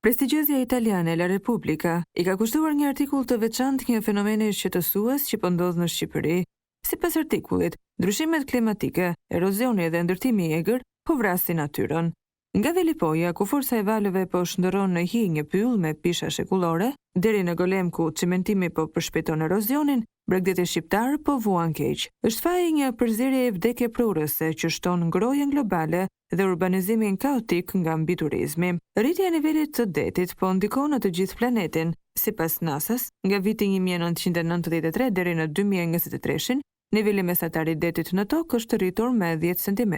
Prestigjioza italiane La Repubblica I ka kushtuar një artikull të veçantë një fenomeni shqetësues që po ndodh në Shqipëri. Sipas artikullit, ndryshimet klimatike, erozioni dhe ndërtimi I egër po vrasin natyrën. Nga Velipoja, ku forca e valëve po shndërron në hi një pyll me pisha shekullore, deri në Golem ku cimentimi po përshpejton erozionin, Bregdeti shqiptar po vuan keq. Është faji një përzierje e vdekje prurëse që shton ngrohjen globale dhe urbanizimin kaotik nga mbi turizmi. Rritja e nivelit të detit po ndikon në të gjithë planetin. Sipas NASA-s, nga viti 1993 deri në 2023, niveli mesatar I detit në tokë është rritur me 10 cm.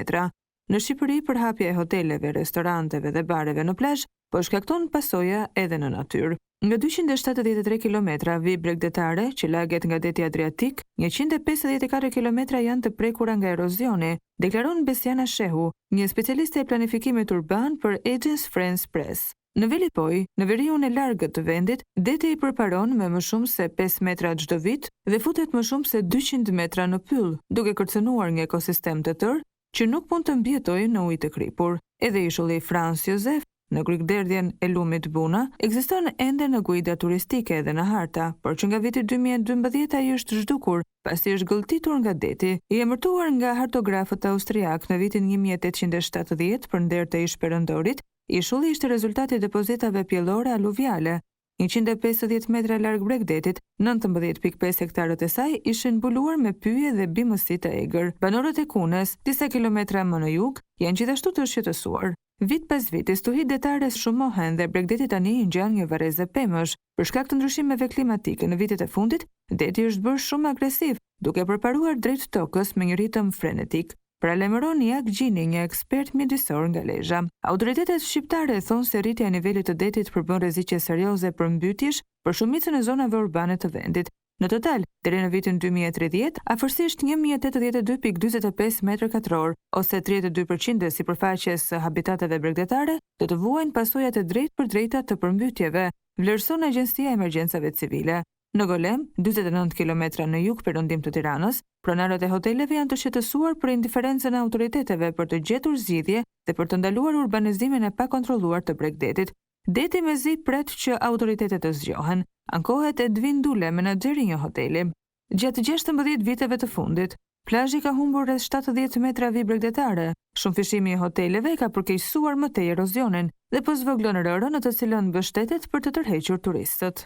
Në Shqipëri, përhapja e hoteleve, restoranteve dhe bareve në plazh po shkakton pasoja edhe në natyrë. Nga 273 kilometra vijë bregdetare që laget nga deti Adriatik, 154 kilometra janë të prekura nga erozioni, deklaron Besiana Shehu, një specialiste e planifikimit urban për Agence France Presse. Në Velipoj, në veriun e largët të vendit, deti I përparon me më shumë se 5 metra çdo vit dhe futet më shumë se 200 metra në pyll, duke kërcënuar një ekosistem të tërë që nuk mund të mbjetojë në ujë të kripur. Edhe ishulli Franz Josef në krykderdhjen e lumit Buna ekziston ende në guida turistike dhe në harta, por që nga viti 2012 ai është zhdukur, pasi është gëlltitur nga deti. I emërtuar nga hartografët austriak në vitin 1870 për nder të ish perëndorit, ishulli ishte rezultati I depozitave pjellore aluviale. 150 metra larg bregdetit, 19.5 hektarët e saj ishin mbuluar me pyje dhe bimësi të egër. Banorët e Kunes, disa kilometra më në jug, janë gjithashtu të shqetësuar. Vit pas viti, stuhit detare shumohen dhe bregdeti tani I ngjan një varrezë pemësh. Për shkak të ndryshimeve klimatike në vitet e fundit, deti është bërë shumë agresiv, duke përparuar drejt tokës me një ritëm frenetik. Paralajmëron Jak Gjini, një ekspert mjedisor nga Lezhë. Autoritetet shqiptare thonë se rritja e nivelit të detit përbën rreziqe serioze për mbytjesh për shumicën e zonave urbane të vendit. Në total, deri në vitin 2030, afërsisht 1082.45 m2, ose 32% e sipërfaqes së habitateve bregdetare, do të vuajnë pasojat e drejtpërdrejta të përmbytjeve, vlerëson Agjencia e Emergjencave Civile. Në Golem, 49 km në jug perëndim të Tiranës, pronarët e hoteleve janë të shqetësuar për indiferencën e autoriteteve për të gjetur zgjidhje dhe për të ndaluar urbanizimin e pakontrolluar të bregdetit. Deti mezi pret që autoritetet të zgjohen, ankohet Edvin Dule, menaxheri I një hoteli. Gjatë 16 viteve të fundit, plazhi ka humbur rreth 70 metra vijë bregdetare. Shumë fishimi I hoteleve ka përkeqësuar më tej erozionin dhe po zvogëlon rërën në të cilën mbështetet për të tërhequr turistët.